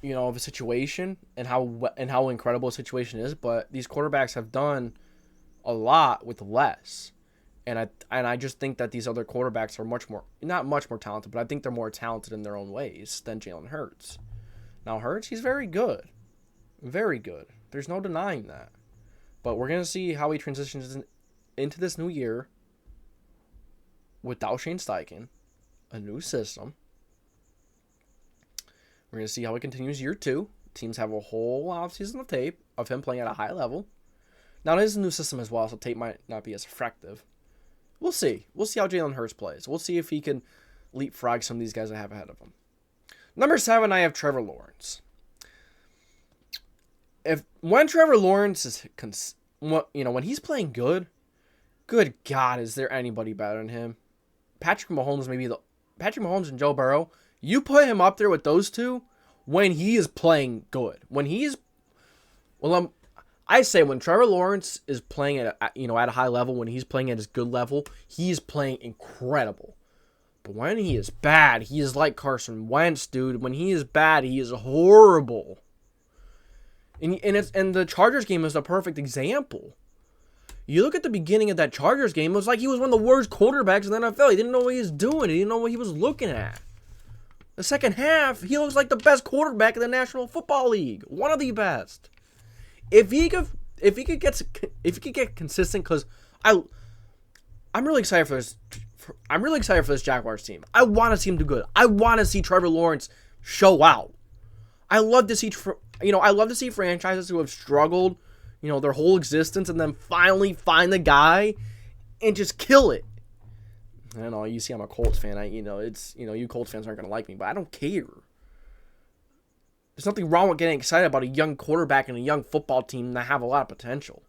of a situation and how incredible a situation is. But these quarterbacks have done a lot with less. And I just think that these other quarterbacks are not much more talented, but I think they're more talented in their own ways than Jalen Hurts. Now, Hurts, he's very good. Very good. There's no denying that. But we're going to see how he transitions into this new year without Shane Steichen, a new system. We're going to see how he continues year 2. Teams have a whole offseason of tape of him playing at a high level. Now, it is a new system as well, so tape might not be as effective. We'll see. We'll see how Jalen Hurts plays. We'll see if he can leapfrog some of these guys I have ahead of him. Number 7, I have Trevor Lawrence. When Trevor Lawrence is, when he's playing good God, is there anybody better than him? Patrick Mahomes and Joe Burrow. You put him up there with those two when he is playing good. I say when Trevor Lawrence is playing at a high level, when he's playing at his good level, he's playing incredible. But when he is bad, he is like Carson Wentz, dude. When he is bad, he is horrible. And the Chargers game is the perfect example. You look at the beginning of that Chargers game, it was like he was one of the worst quarterbacks in the NFL. He didn't know what he was doing. He didn't know what he was looking at. The second half, he looks like the best quarterback in the National Football League. One of the best. If he could get consistent, because I'm really excited for this. I'm really excited for this Jaguars team. I want to see him do good. I want to see Trevor Lawrence show out. I love to see franchises who have struggled, their whole existence, and then finally find the guy and just kill it. I know you see I'm a Colts fan. You Colts fans aren't gonna like me, but I don't care. There's nothing wrong with getting excited about a young quarterback and a young football team that have a lot of potential.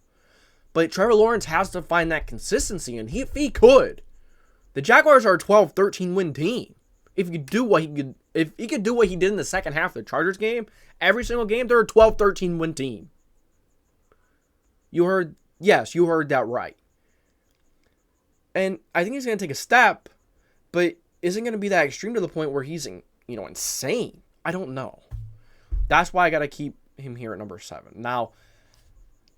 But Trevor Lawrence has to find that consistency, and if he could. The Jaguars are a 12-13 win team. If he could do what he did in the second half of the Chargers game, every single game, they're a 12-13 win team. You heard that right. And I think he's going to take a step, but isn't going to be that extreme to the point where he's, insane. I don't know. That's why I got to keep him here at number 7. Now,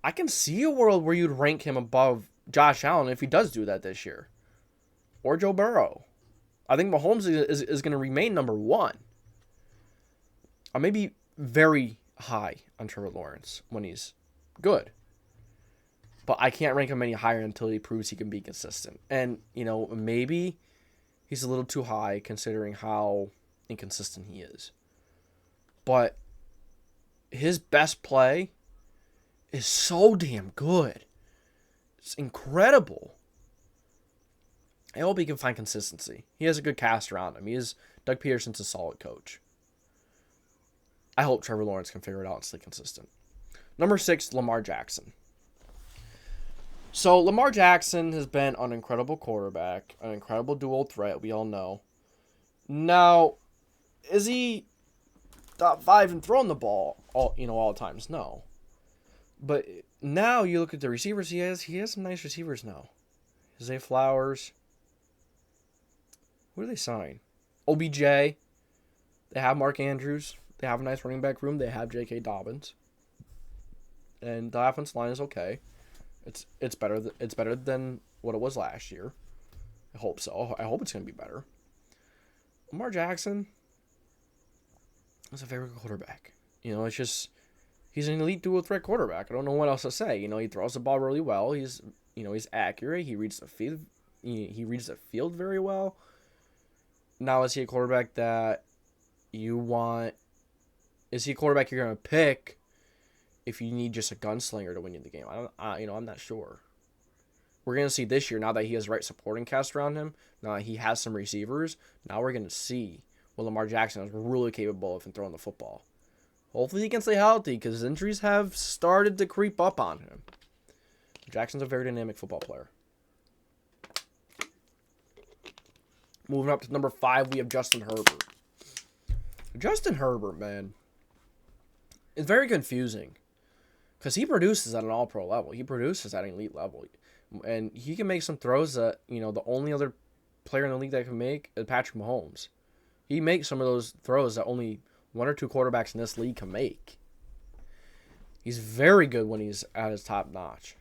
I can see a world where you'd rank him above Josh Allen if he does do that this year. Or Joe Burrow. I think Mahomes is going to remain number one. I may be very high on Trevor Lawrence when he's good. But I can't rank him any higher until he proves he can be consistent. And, maybe he's a little too high considering how inconsistent he is. But his best play is so damn good. It's incredible. I hope he can find consistency. He has a good cast around him. Doug Peterson's a solid coach. I hope Trevor Lawrence can figure it out and stay consistent. Number 6, Lamar Jackson. So Lamar Jackson has been an incredible quarterback, an incredible dual threat, we all know. Now, is he top 5 in throwing the ball all times? No. But now you look at the receivers he has some nice receivers now. Zay Flowers. Who do they sign? OBJ. They have Mark Andrews. They have a nice running back room. They have J.K. Dobbins. And the offensive line is okay. It's better than what it was last year. I hope so. I hope it's going to be better. Lamar Jackson is a very good quarterback. It's just he's an elite dual threat quarterback. I don't know what else to say. He throws the ball really well. He's accurate. He reads the field. He reads the field very well. Now, is he a quarterback that you want? Is he a quarterback you're going to pick if you need just a gunslinger to win you the game? I'm not sure. We're going to see this year, now that he has the right supporting cast around him, now that he has some receivers, now we're going to see what Lamar Jackson is really capable of in throwing the football. Hopefully he can stay healthy, because injuries have started to creep up on him. Jackson's a very dynamic football player. Moving up to number 5, we have Justin Herbert. Justin Herbert, man, it's very confusing. Because he produces at an all-pro level. He produces at an elite level. And he can make some throws that, the only other player in the league that can make is Patrick Mahomes. He makes some of those throws that only 1 or 2 quarterbacks in this league can make. He's very good when he's at his top notch.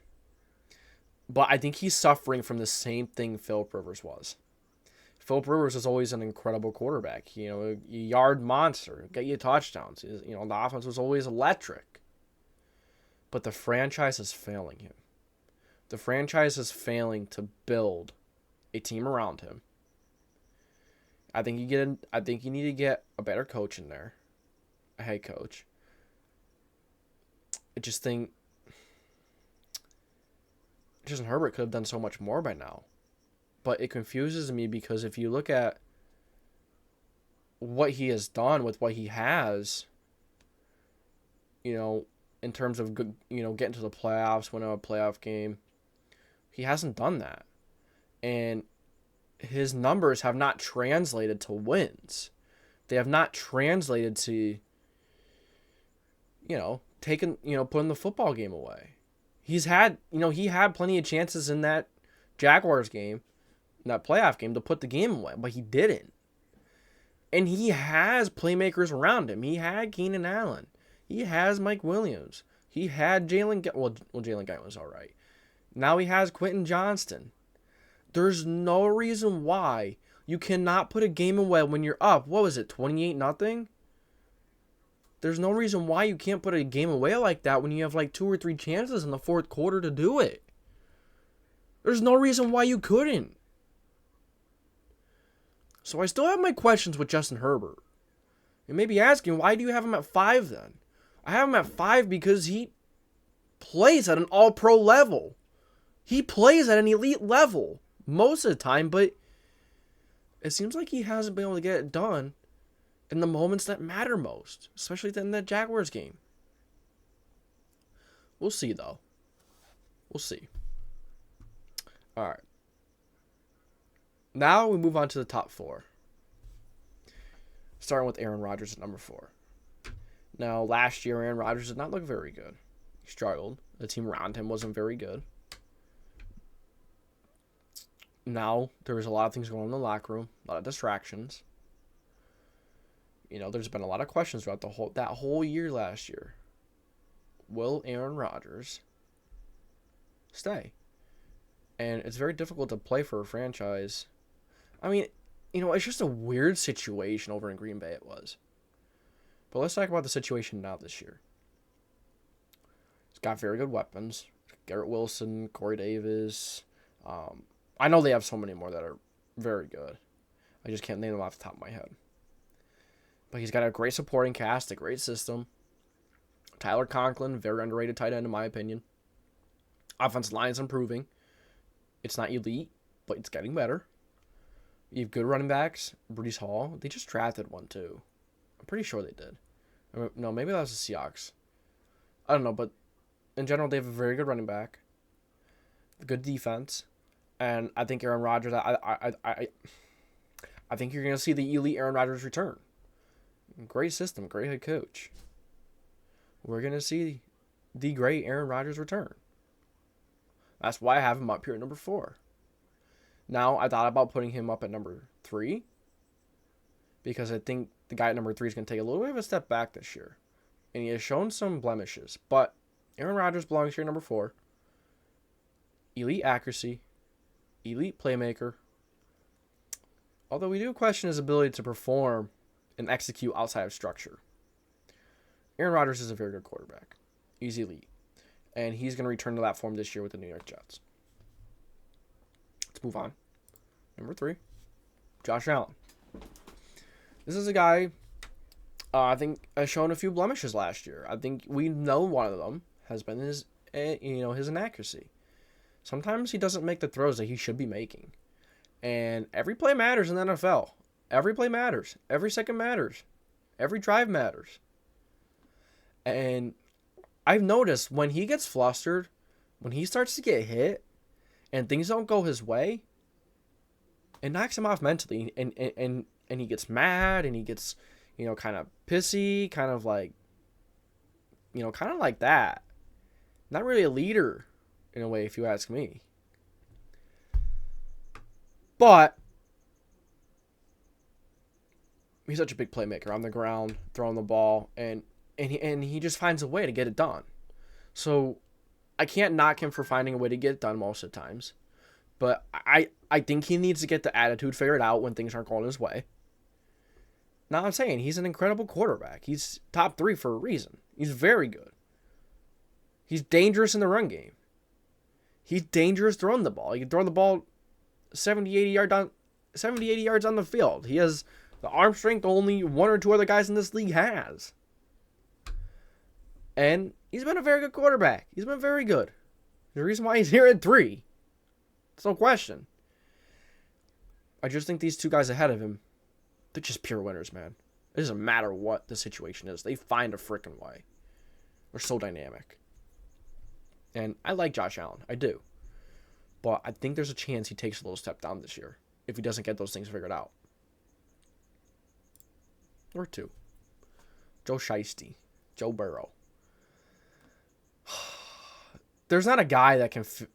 But I think he's suffering from the same thing Philip Rivers was. Philip Rivers is always an incredible quarterback. A yard monster. Get you touchdowns. The offense was always electric. But the franchise is failing him. The franchise is failing to build a team around him. I think you need to get a better coach in there, a head coach. I just think Justin Herbert could have done so much more by now. But it confuses me because if you look at what he has done with what he has, in terms of getting to the playoffs, winning a playoff game, he hasn't done that. And his numbers have not translated to wins. They have not translated to, putting the football game away. He had plenty of chances in that Jaguars game, that playoff game, to put the game away, but he didn't. And he has playmakers around him. He had Keenan Allen. He has Mike Williams. He had Jalen. Jalen Guyton was all right. Now he has Quentin Johnston. There's no reason why you cannot put a game away when you're up. What was it, 28-0? There's no reason why you can't put a game away like that when you have like 2 or 3 chances in the fourth quarter to do it. There's no reason why you couldn't. So I still have my questions with Justin Herbert. You may be asking, why do you have him at 5 then? I have him at 5 because he plays at an all-pro level. He plays at an elite level most of the time, but it seems like he hasn't been able to get it done in the moments that matter most, especially in that Jaguars game. We'll see, though. We'll see. All right. Now we move on to the top 4. Starting with Aaron Rodgers at number 4. Now, last year, Aaron Rodgers did not look very good. He struggled. The team around him wasn't very good. Now, there was a lot of things going on in the locker room, a lot of distractions. There's been a lot of questions throughout that whole year last year. Will Aaron Rodgers stay. And it's very difficult to play for a franchise. I mean, it's just a weird situation over in Green Bay it was. But let's talk about the situation now this year. It's got very good weapons. Garrett Wilson, Corey Davis. I know they have so many more that are very good. I just can't name them off the top of my head. But he's got a great supporting cast, a great system. Tyler Conklin, very underrated tight end in my opinion. Offensive line's improving. It's not elite, but it's getting better. You have good running backs. Breece Hall. They just drafted one too. I'm pretty sure they did. No, maybe that was the Seahawks. I don't know, but in general, they have a very good running back. Good defense. And I think Aaron Rodgers, I think you're going to see the elite Aaron Rodgers return. Great system, great head coach. We're going to see the great Aaron Rodgers return. That's why I have him up here at number 4. Now, I thought about putting him up at number 3 because I think the guy at number 3 is going to take a little bit of a step back this year. And he has shown some blemishes. But Aaron Rodgers belongs here at number 4. Elite accuracy. Elite playmaker. Although we do question his ability to perform and execute outside of structure. Aaron Rodgers is a very good quarterback. He's elite. And he's going to return to that form this year with the New York Jets. Let's move on. Number 3, Josh Allen. This is a guy I think has shown a few blemishes last year. I think we know one of them has been his inaccuracy. Sometimes he doesn't make the throws that he should be making. And every play matters in the NFL. Every play matters. Every second matters. Every drive matters. And I've noticed when he gets flustered, when he starts to get hit, and things don't go his way, it knocks him off mentally. And he gets mad, and he gets, kind of pissy, kind of like that. Not really a leader, in a way, if you ask me. But he's such a big playmaker on the ground, throwing the ball, and he just finds a way to get it done. So I can't knock him for finding a way to get it done most of the times. But I think he needs to get the attitude figured out when things aren't going his way. Now I'm saying he's an incredible quarterback. He's top 3 for a reason. He's very good. He's dangerous in the run game. He's dangerous throwing the ball. He can throw the ball 70, 80 yards on the field. He has the arm strength only one or two other guys in this league has. And he's been a very good quarterback. He's been very good. The reason why he's here at 3. It's no question. I just think these two guys ahead of him, they're just pure winners, man. It doesn't matter what the situation is. They find a freaking way. They're so dynamic. And I like Josh Allen. I do. But I think there's a chance he takes a little step down this year if he doesn't get those things figured out. Or 2. Joe Shiesty. Joe Burrow. There's not a guy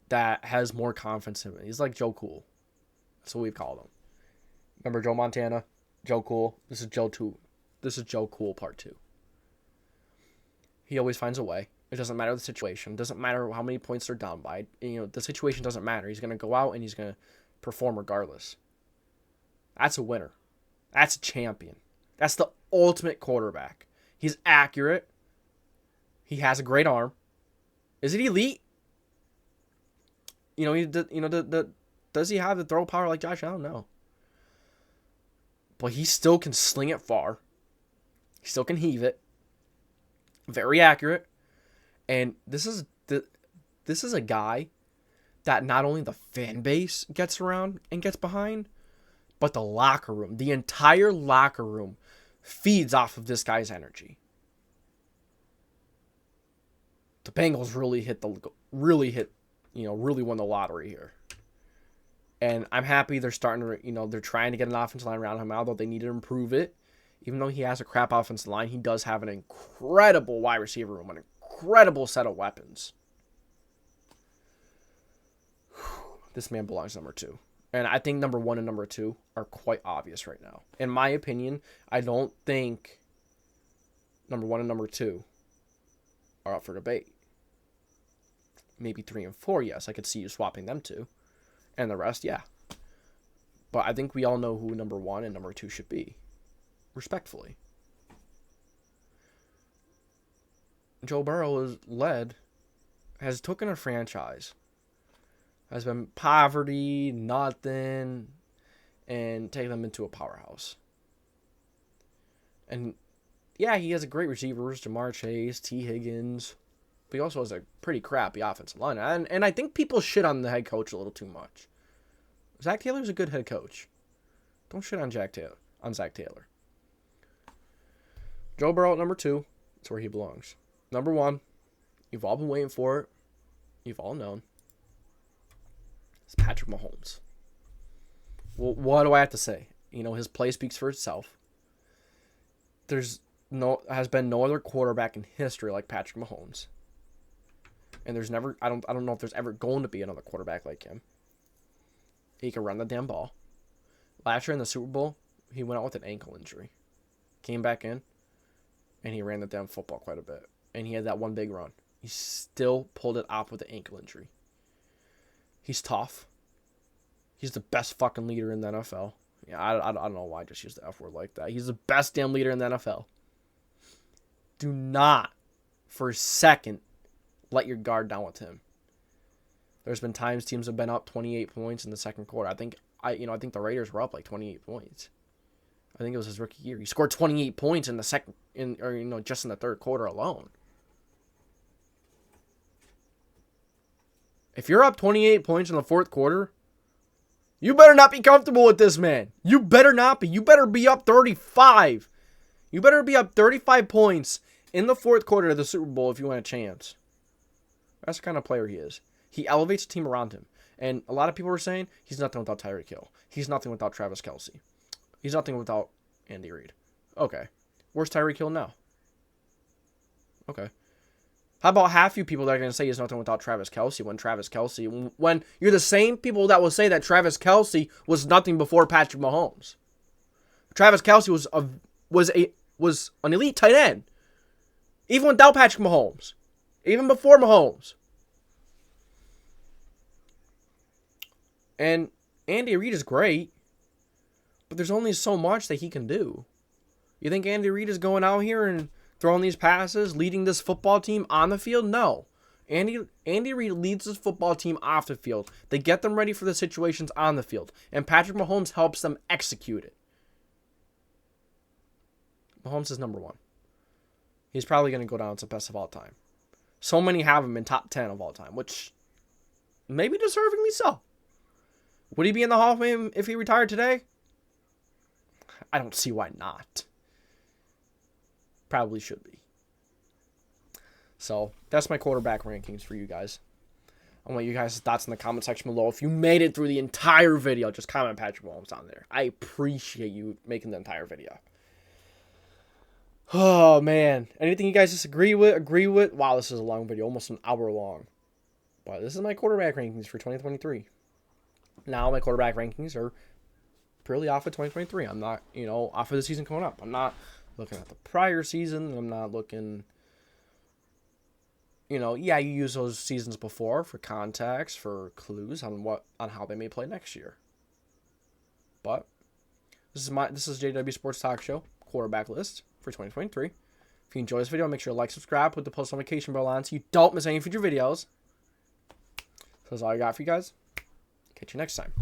that has more confidence in him. He's like Joe Cool. That's what we've called him. Remember Joe Montana? Joe Cool. This is Joe Cool Part 2. He always finds a way. It doesn't matter the situation. It doesn't matter how many points they're down by. The situation doesn't matter. He's going to go out and he's going to perform regardless. That's a winner. That's a champion. That's the ultimate quarterback. He's accurate. He has a great arm. Is it elite? Does he have the throw power like Josh Allen? No. But he still can sling it far. He still can heave it. Very accurate. And this is a guy that not only the fan base gets around and gets behind, but the locker room, the entire locker room feeds off of this guy's energy. The Bengals really won the lottery here. And I'm happy they're starting to, they're trying to get an offensive line around him, although they need to improve it. Even though he has a crap offensive line, he does have an incredible wide receiver room, an incredible set of weapons. This man belongs number 2. And I think number 1 and number 2 are quite obvious right now. In my opinion, I don't think number 1 and number 2 are up for debate. maybe 3 and 4, yes, I could see you swapping them two. And the rest, yeah. But I think we all know who number 1 and number 2 should be. Respectfully. Joe Burrow has taken a franchise, has been poverty, nothing, and taken them into a powerhouse. And yeah, he has great receivers, Jamar Chase, T. Higgins, but he also has a pretty crappy offensive line. And I think people shit on the head coach a little too much. Zach Taylor's a good head coach. Don't shit on Zach Taylor. Joe Burrow at number 2. That's where he belongs. Number 1, you've all been waiting for it. You've all known. It's Patrick Mahomes. Well, what do I have to say? His play speaks for itself. Has been no other quarterback in history like Patrick Mahomes. And there's never, I don't know if there's ever going to be another quarterback like him. He can run the damn ball. Last year in the Super Bowl, he went out with an ankle injury. Came back in, and he ran the damn football quite a bit. And he had that one big run. He still pulled it off with an ankle injury. He's tough. He's the best fucking leader in the NFL. Yeah, I don't know why I just used the F word like that. He's the best damn leader in the NFL. Do not, for a second, let your guard down with him. There's been times teams have been up 28 points in the second quarter. I think the Raiders were up like 28 points. I think it was his rookie year. He scored 28 points in the just in the third quarter alone. If you're up 28 points in the fourth quarter, you better not be comfortable with this, man. You better not be. You better be up 35. You better be up 35 points in the fourth quarter of the Super Bowl if you want a chance. That's the kind of player he is. He elevates the team around him. And a lot of people are saying he's nothing without Tyreek Hill. He's nothing without Travis Kelce. He's nothing without Andy Reid. Okay. Where's Tyreek Hill now? Okay. How about half you people that are going to say he's nothing without Travis Kelce when you're the same people that will say that Travis Kelce was nothing before Patrick Mahomes? Travis Kelce was an elite tight end. Even without Patrick Mahomes. Even before Mahomes. And Andy Reid is great, but there's only so much that he can do. You think Andy Reid is going out here and throwing these passes, leading this football team on the field? No. Andy Reid leads this football team off the field. They get them ready for the situations on the field. And Patrick Mahomes helps them execute it. Mahomes is number 1. He's probably going to go down as the best of all time. So many have him in top 10 of all time, which maybe deservingly so. Would he be in the Hall of Fame if he retired today? I don't see why not. Probably should be. So, that's my quarterback rankings for you guys. I want you guys' thoughts in the comment section below. If you made it through the entire video, just comment Patrick Mahomes on there. I appreciate you making the entire video. Oh, man. Anything you guys disagree with, agree with? Wow, this is a long video, almost an hour long. But this is my quarterback rankings for 2023. Now, my quarterback rankings are purely off of 2023. I'm not, off of the season coming up. I'm not looking at the prior season. I'm not looking, you use those seasons before for context, for clues on how they may play next year. But this is JDW Sports Talk Show quarterback list for 2023. If you enjoy this video, make sure to like, subscribe, put the post notification bell on so you don't miss any future videos. So that's all I got for you guys. Catch you next time.